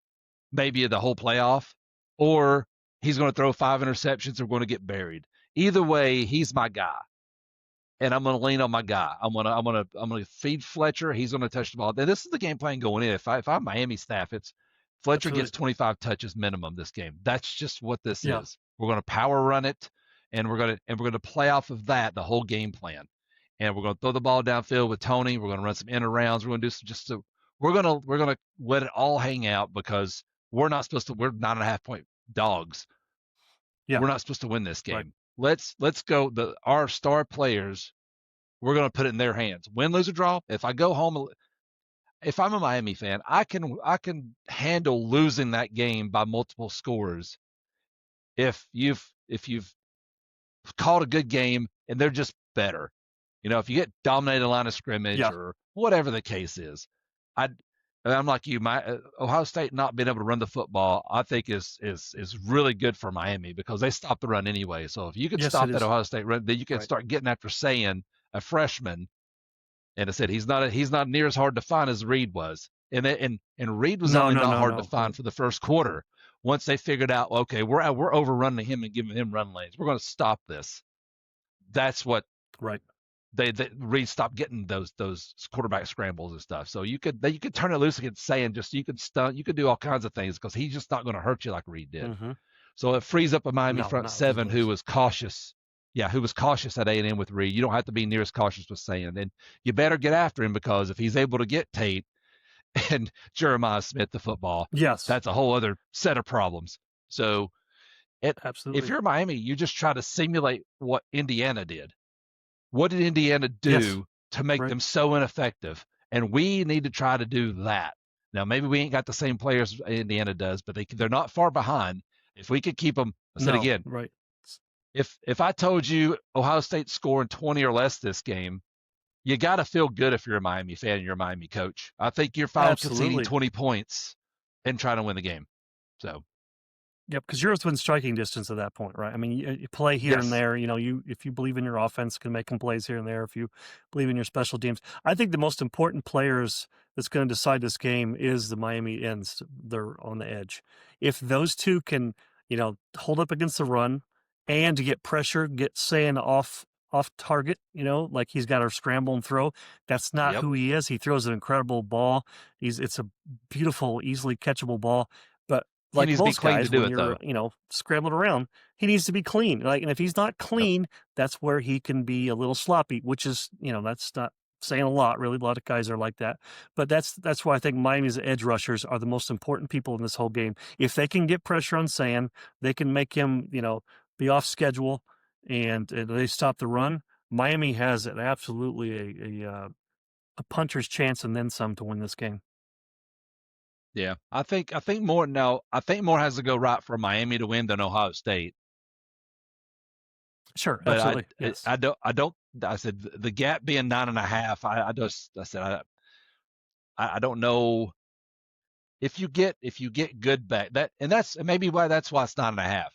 maybe the whole playoff, or he's going to throw 5 interceptions or we're going to get buried. Either way, he's my guy. And I'm going to lean on my guy. I'm going to feed Fletcher. He's going to touch the ball. This is the game plan going in. If I'm Miami staff, it's Fletcher gets 25 touches minimum this game. That's just what this is. We're going to power run it, and we're going to play off of that the whole game plan. And we're going to throw the ball downfield with Tony. We're going to run some inner rounds. We're going to do we're going to let it all hang out, because we're 9.5 point dogs. Yeah. We're not supposed to win this game. Right. Let's go. Our star players, we're going to put it in their hands. Win, lose, or draw. If I go home, if I'm a Miami fan, I can handle losing that game by multiple scores. If you've called a good game and they're just better, if you get dominated line of scrimmage or whatever the case is, I'm like you. My Ohio State not being able to run the football, I think is really good for Miami, because they stop the run anyway. So if you can stop that Ohio State run, then you can start getting after saying a freshman. And I said he's not near as hard to find as Reed was, and Reed was not hard to find for the first quarter. Once they figured out, okay, we're overrunning him and giving him run lanes, we're going to stop this. That's what they Reed stopped getting those quarterback scrambles and stuff. So you could turn it loose against saying you could stunt, you could do all kinds of things, because he's just not going to hurt you like Reed did. Mm-hmm. So it frees up a Miami front seven who was cautious. Yeah, who was cautious at A&M with Reed. You don't have to be near as cautious with Sand. And you better get after him, because if he's able to get Tate and Jeremiah Smith the football, that's a whole other set of problems. So absolutely, if you're Miami, you just try to simulate what Indiana did. What did Indiana do to make them so ineffective? And we need to try to do that. Now, maybe we ain't got the same players Indiana does, but they're not far behind. If we could keep them, again, if I told you Ohio State's scoring 20 or less this game, you got to feel good if you're a Miami fan and you're a Miami coach. I think you're fine conceding Absolutely. 20 points and trying to win the game. So, Yep, because you're within striking distance at that point, right? I mean, you play here and yes. there. If you believe in your offense, can make some plays here and there. If you believe in your special teams, I think the most important players that's going to decide this game is the Miami ends. They're on the edge. If those two can, hold up against the run and to get pressure, get Sayin off target, like he's got to scramble and throw. That's not Yep. who he is. He throws an incredible ball. It's a beautiful, easily catchable ball. But He like needs to be most clean to guys, do when it, though. you're, scrambling around, he needs to be clean. And if he's not Yep. clean, that's where he can be a little sloppy, which is, that's not saying a lot, really. A lot of guys are like that. But that's why I think Miami's edge rushers are the most important people in this whole game. If they can get pressure on Sayin, they can make him, be off schedule and they stop the run. Miami has an absolutely a puncher's chance and then some to win this game. Yeah. I think more now. I think more has to go right for Miami to win than Ohio State. Sure, But absolutely. Yes. I don't. I said the gap being 9.5. I said I don't know if you get good back and that's maybe why it's 9.5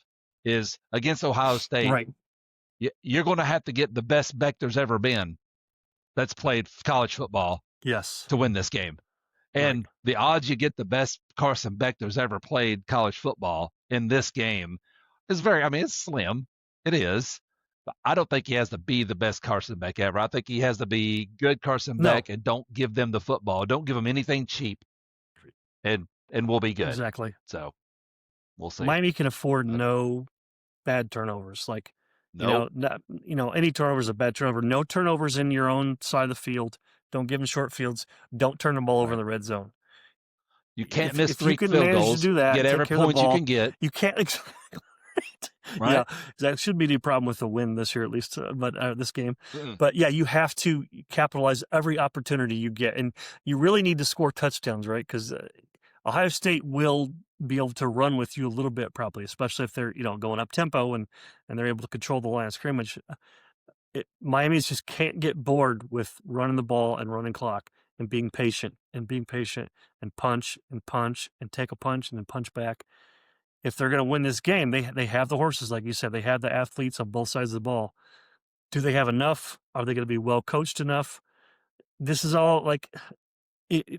is against Ohio State. Right. You're going to have to get the best Beck there's ever been that's played college football Yes. to win this game. And the odds you get the best Carson Beck there's ever played college football in this game is it's slim. It is. But I don't think he has to be the best Carson Beck ever. I think he has to be good Carson Beck and don't give them the football. Don't give them anything cheap. And we'll be good. Exactly. So we'll see. Miami can afford no bad turnovers. Like, nope. Any turnovers a bad turnover. No turnovers in your own side of the field. Don't give them short fields. Don't turn the ball over in the red zone. You can't miss if 3 you can field manage goals. To do that, get every point you can get. You can't. Right? Yeah, that should be the problem with the win this year, at least. But this game. Mm-mm. But yeah, you have to capitalize every opportunity you get, and you really need to score touchdowns, right? Because Ohio State will be able to run with you a little bit, probably, especially if they're going up tempo and they're able to control the line of scrimmage. Miami's just can't get bored with running the ball and running clock and being patient and punch and take a punch and then punch back. If they're going to win this game, they have the horses, like you said. They have the athletes on both sides of the ball. Do they have enough? Are they going to be well coached enough? This is all like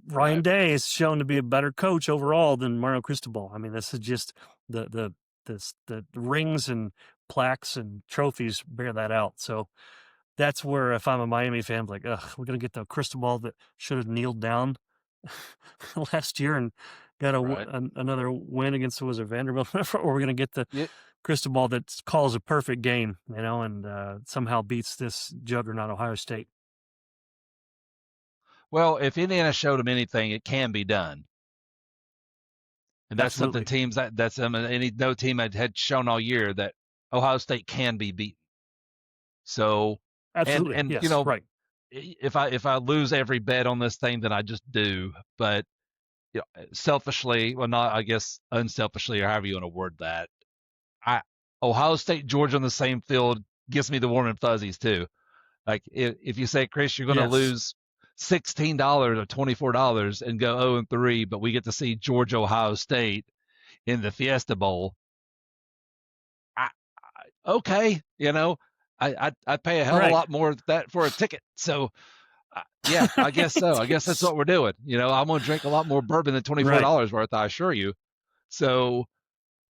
Ryan Day is shown to be a better coach overall than Mario Cristobal. I mean, this is just the rings and plaques and trophies bear that out. So that's where, if I'm a Miami fan, I'm like, ugh, we're going to get the Cristobal that should have kneeled down last year and got another win against Vanderbilt, or we're going to get the Cristobal that calls a perfect game, and somehow beats this juggernaut Ohio State. Well, if Indiana showed them anything, it can be done. And that's something teams no team had shown all year, that Ohio State can be beaten. So, absolutely, and yes, right. If I lose every bet on this thing, then I just do. But selfishly, well, not, I guess unselfishly, or however you want to word that, Ohio State, Georgia on the same field gives me the warm and fuzzies too. Like if you say, Chris, you're going to lose $16 or $24 and go 0-3, but we get to see Georgia, Ohio State in the Fiesta Bowl. Okay, I'd pay a hell of a lot more that for a ticket. So, yeah, I guess so. I guess that's what we're doing. I'm going to drink a lot more bourbon than $24 worth, I assure you. So,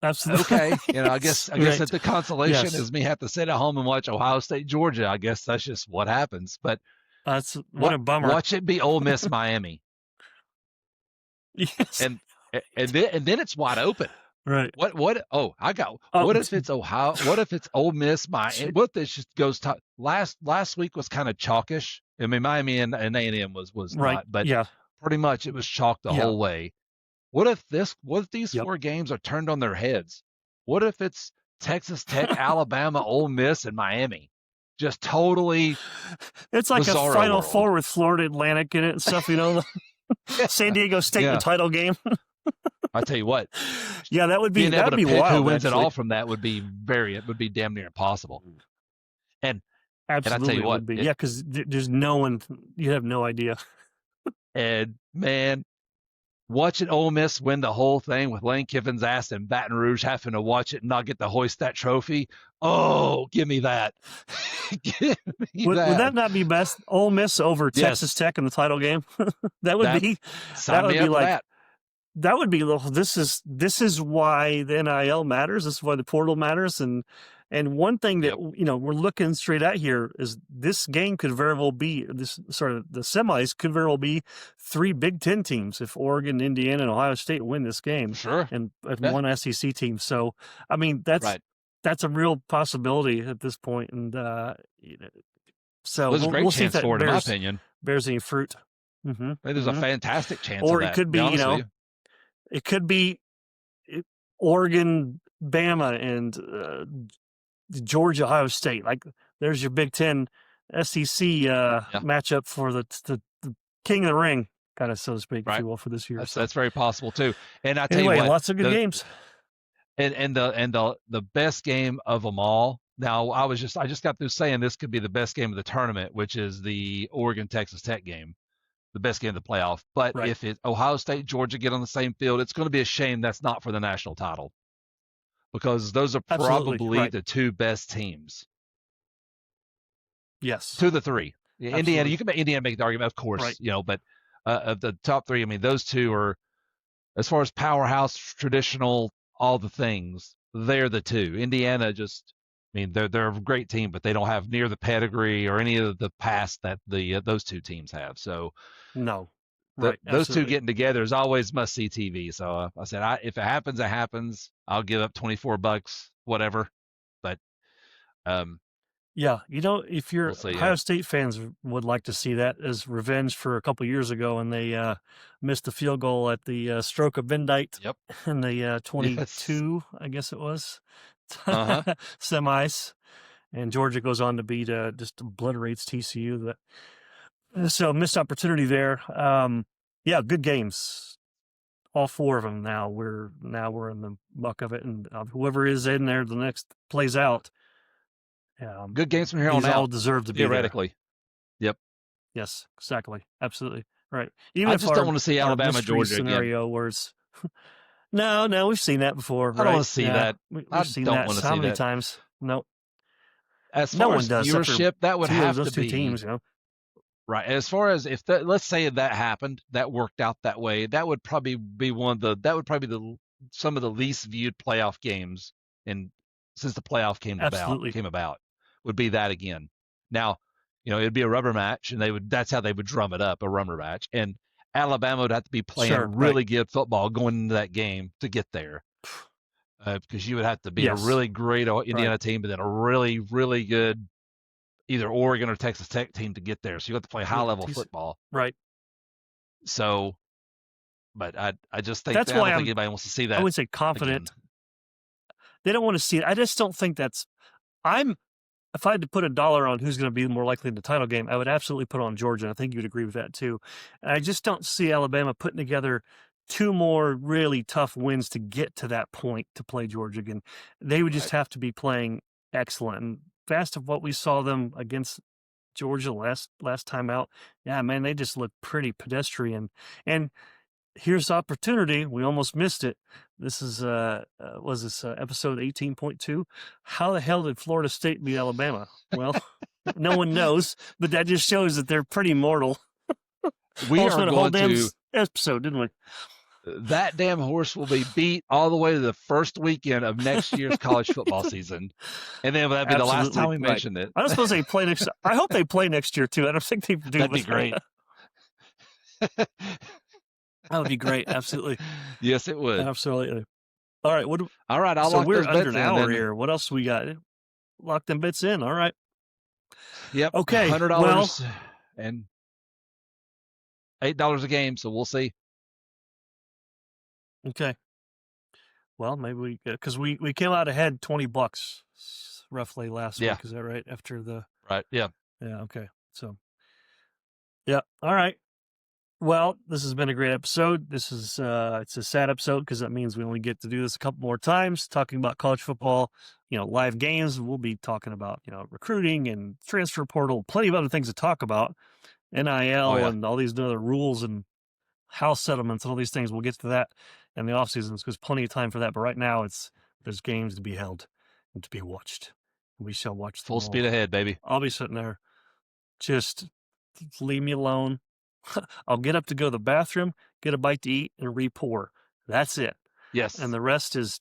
absolutely. Okay, I guess that the consolation is me have to sit at home and watch Ohio State, Georgia. I guess that's just what happens. But that's what a bummer. Watch it be Ole Miss, Miami. Yes, and then it's wide open. Right. What? Oh, I got. What if it's Ohio? What if it's Ole Miss, Miami? What if this just goes to last week was kind of chalkish. I mean, Miami and A&M was right, not, but yeah, pretty much it was chalk the whole way. What if these 4 games are turned on their heads? What if it's Texas Tech, Alabama, Ole Miss, and Miami? Just totally. It's like a Final Four with Florida Atlantic in it and stuff. San Diego State in the title game. I tell you what, Yeah, being able that'd to be pick who wild, wins it actually. all from that would be damn near impossible. And I tell Absolutely, you it what, would be. Yeah, because there's no one. You have no idea. and man, watching Ole Miss win the whole thing with Lane Kiffin's ass in Baton Rouge having to watch it and not get to hoist that trophy. Oh, give me that. Give me Would that. that not be best? Ole Miss over Texas Yes. Tech in the title game. that would That be sign me up for like that. that would be this is why the NIL matters. This is why the portal matters. And one thing that we're looking straight at here is this game could very well be this sort of the semis could very well be 3 Big Ten teams if Oregon, Indiana, and Ohio State win this game, Sure. and one SEC team. So I mean that's a real possibility at this point, and so there's a great we'll see if chance that for it, in my opinion. bears any fruit. I think there's a fantastic chance or of it that, could be it could be Oregon, Bama, and Georgia, Ohio State. Like there's your Big Ten SEC matchup for the king of the ring, kind of, so to speak, if you will, for this year. That's very possible too. And I tell anyway, you what, lots of good games. And the best game of them all. Now I just got through saying this could be the best game of the tournament, which is the Oregon Texas Tech game, the best game of the playoff. But if it's Ohio State, Georgia get on the same field, it's going to be a shame that's not for the national title, because those are probably the 2 best teams. Yes, 2 of the 3. Absolutely. Indiana, you can make Indiana make the argument, of course, but of the top 3, I mean, those 2 are, as far as powerhouse, traditional, all the things, they're the 2. Indiana just, I mean, they're a great team, but they don't have near the pedigree or any of the past that those 2 teams have. So no, those 2 getting together is always must see TV. So I said, if it happens, it happens. I'll give up $24, whatever. But yeah, if you're Ohio State fans would like to see that as revenge for a couple years ago, and they missed the field goal at the stroke of midnight in the 22, I guess it was, semis, and Georgia goes on to beat just obliterates TCU. So missed opportunity there. Yeah, good games, all 4 of them. Now we're in the muck of it, and whoever is in there the next plays out. Good games from here on out. All deserve to be theoretically. Yep. Yes, exactly. Absolutely. Right. Even I just don't want to see Alabama, Georgia scenario again. Where it's no, we've seen that before. I don't want to see that. We've seen that how many times? No. As far as viewership, that would have to be 2 teams, Right. As far as if let's say that happened, that worked out that way, that would probably be some of the least viewed playoff games since the playoff came about would be that again. Now, it'd be a rubber match, and that's how they would drum it up, a rubber match. And Alabama would have to be playing really good football going into that game to get there, because you would have to be a really great Indiana team, but then a really, really good either Oregon or Texas Tech team to get there. So you have to play high-level football. Right. So, but I just think that's I why don't think anybody wants to see that. I would say confident. Again. They don't want to see it. I just don't think if I had to put $1 on who's going to be more likely in the title game, I would absolutely put on Georgia. I think you'd agree with that too. And I just don't see Alabama putting together 2 more really tough wins to get to that point to play Georgia again. They would just have to be playing excellent. And fast of what we saw them against Georgia last time out, yeah, man, they just look pretty pedestrian. And here's opportunity. We almost missed it. This is episode 18.2. How the hell did Florida State beat Alabama? Well, no one knows, but that just shows that they're pretty mortal. We are going a whole damn episode, didn't we? That damn horse will be beat all the way to the first weekend of next year's college football season, and then that'll be the last time we mentioned it. I don't suppose they play next. I hope they play next year too. I don't think they do. That'd be great. That would be great. Absolutely. Yes, it would. Absolutely. All right. All right. We're under an hour here. What else we got? Lock them bits in. All right. Yep. Okay. $100 and $8 a game. So we'll see. Okay. Well, maybe because we came out ahead $20 roughly last week. Is that right? After the right. Yeah. Yeah. Okay. So. Yeah. All right. Well, this has been a great episode. This is it's a sad episode because that means we only get to do this a couple more times, talking about college football, live games. We'll be talking about, recruiting and transfer portal, plenty of other things to talk about, Oh NIL yeah, and all these other rules and house settlements and all these things. We'll get to that in the off seasons because plenty of time for that. But right now there's games to be held and to be watched. We shall watch them full speed all. ahead, baby. I'll be sitting there. Just leave me alone. I'll get up to go to the bathroom, get a bite to eat, and re-pour. That's it. Yes. And the rest is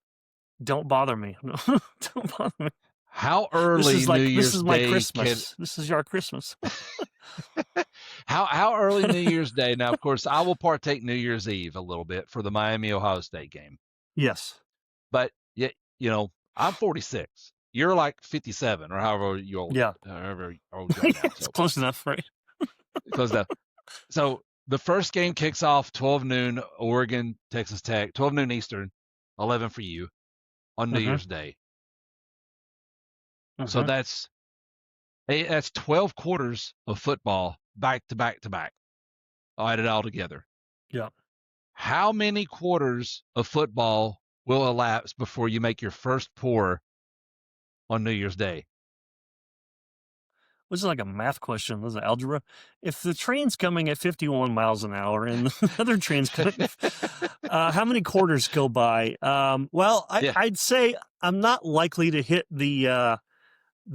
don't bother me. Don't bother me. How early New Year's this is my Day Christmas. This is your Christmas. How early New Year's Day? Now, of course, I will partake New Year's Eve a little bit for the Miami Ohio State game. Yes. But yet, I'm 46. You're like 57 or however you old. Yeah. However old you are now. It's close enough, right? Close enough. So the first game kicks off 12 noon, Oregon, Texas Tech, 12 noon Eastern, 11 for you on New Year's Day. So that's 12 quarters of football back to back to back. I'll add it all together. Yeah. How many quarters of football will elapse before you make your first pour on New Year's Day? This is like a math question. This is algebra. If the train's coming at 51 miles an hour and the other train's coming, how many quarters go by? I'd say I'm not likely to hit the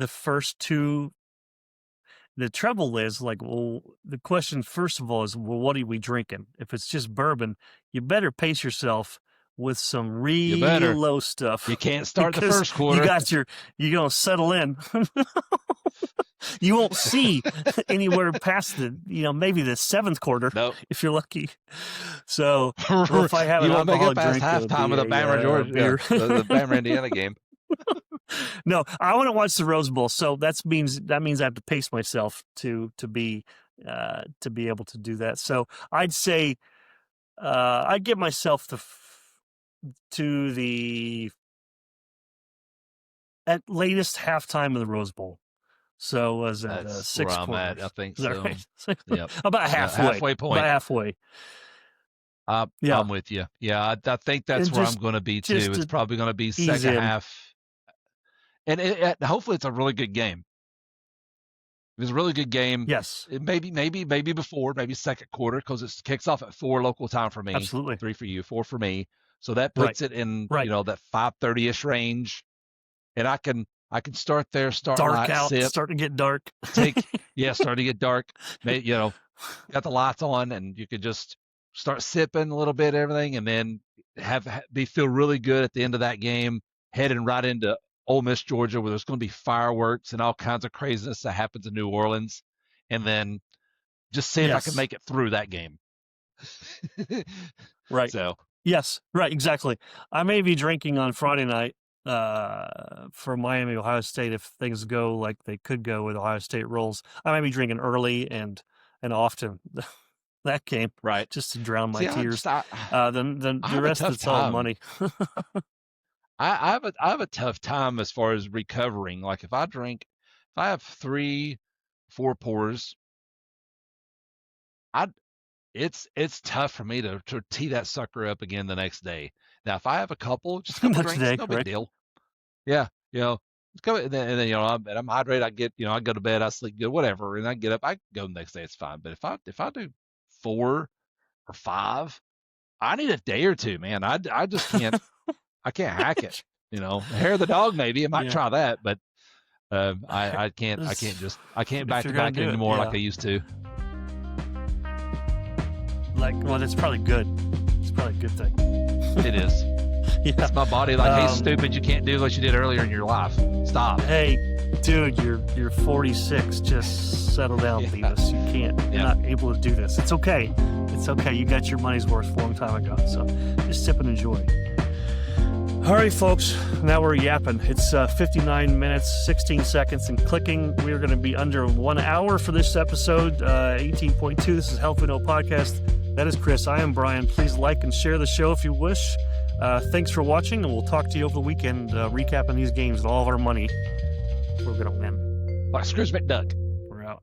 first two. The trouble is, the question first of all is, what are we drinking? If it's just bourbon, you better pace yourself with some real low stuff. You can't start the first quarter. You're gonna settle in. You won't see anywhere past maybe the seventh quarter. Nope. If you're lucky. So if I have you an won't make alcoholic it past drink, halftime of the Bama Georgia beer. the Bama Indiana game. No, I want to watch the Rose Bowl, so that means I have to pace myself to be able to do that. So I'd say I'd give myself to the at latest halftime of the Rose Bowl. So was it That's 6 where I'm quarters? at. I think Is that so. right? Yep. About halfway. Halfway point. About halfway. Yeah. I'm with you. Yeah, I think that's where I'm going to be too. It's probably going to be second half, and hopefully it's a really good game. If it's a really good game, yes. Maybe before, maybe second quarter, because it kicks off at 4 local time for me. Absolutely. 3 for you, 4 for me. So that puts it in that 5:30ish range, and I can start there, start dark light, out, sip, starting to get dark. starting to get dark. Got the lights on, and you could just start sipping a little bit, everything, and then feel really good at the end of that game, heading right into Ole Miss, Georgia, where there's going to be fireworks and all kinds of craziness that happens in New Orleans, and then just see if I can make it through that game. Right. So. Yes. Right. Exactly. I may be drinking on Friday night for Miami, Ohio State if things go like they could go with Ohio State rolls. I might be drinking early and often. That game, right? Just to drown my tears. Then the rest of it's all money. I have a tough time as far as recovering. Like if I have 3-4 pours, it's tough for me to tee that sucker up again the next day. Now if I have a couple drinks, no big deal. Yeah, and then I'm hydrated. I get I go to bed, I sleep good, whatever, and I get up, I go the next day, it's fine. But if I do 4 or 5, I need a day or two, man. I just can't. I can't hack it. Hair of the dog, maybe I might try that, but I can't. I can't back to back anymore like I used to. That's probably good. It's probably a good thing. It is. Yeah. It's my body hey, stupid, you can't do what you did earlier in your life. Stop. Hey, dude, you're 46. Just settle down, Beavis. You can't. You're not able to do this. It's okay. It's okay. You got your money's worth a long time ago. So just sip and enjoy. All right, folks. Now we're yapping. It's 59 minutes, 16 seconds, and clicking. We're going to be under 1 hour for this episode. 18.2. This is Health We Know Podcast. That is Chris. I am Brian. Please like and share the show if you wish. Thanks for watching, and we'll talk to you over the weekend, recapping these games and all of our money. We're going to win. Like Scrooge McDuck. We're out.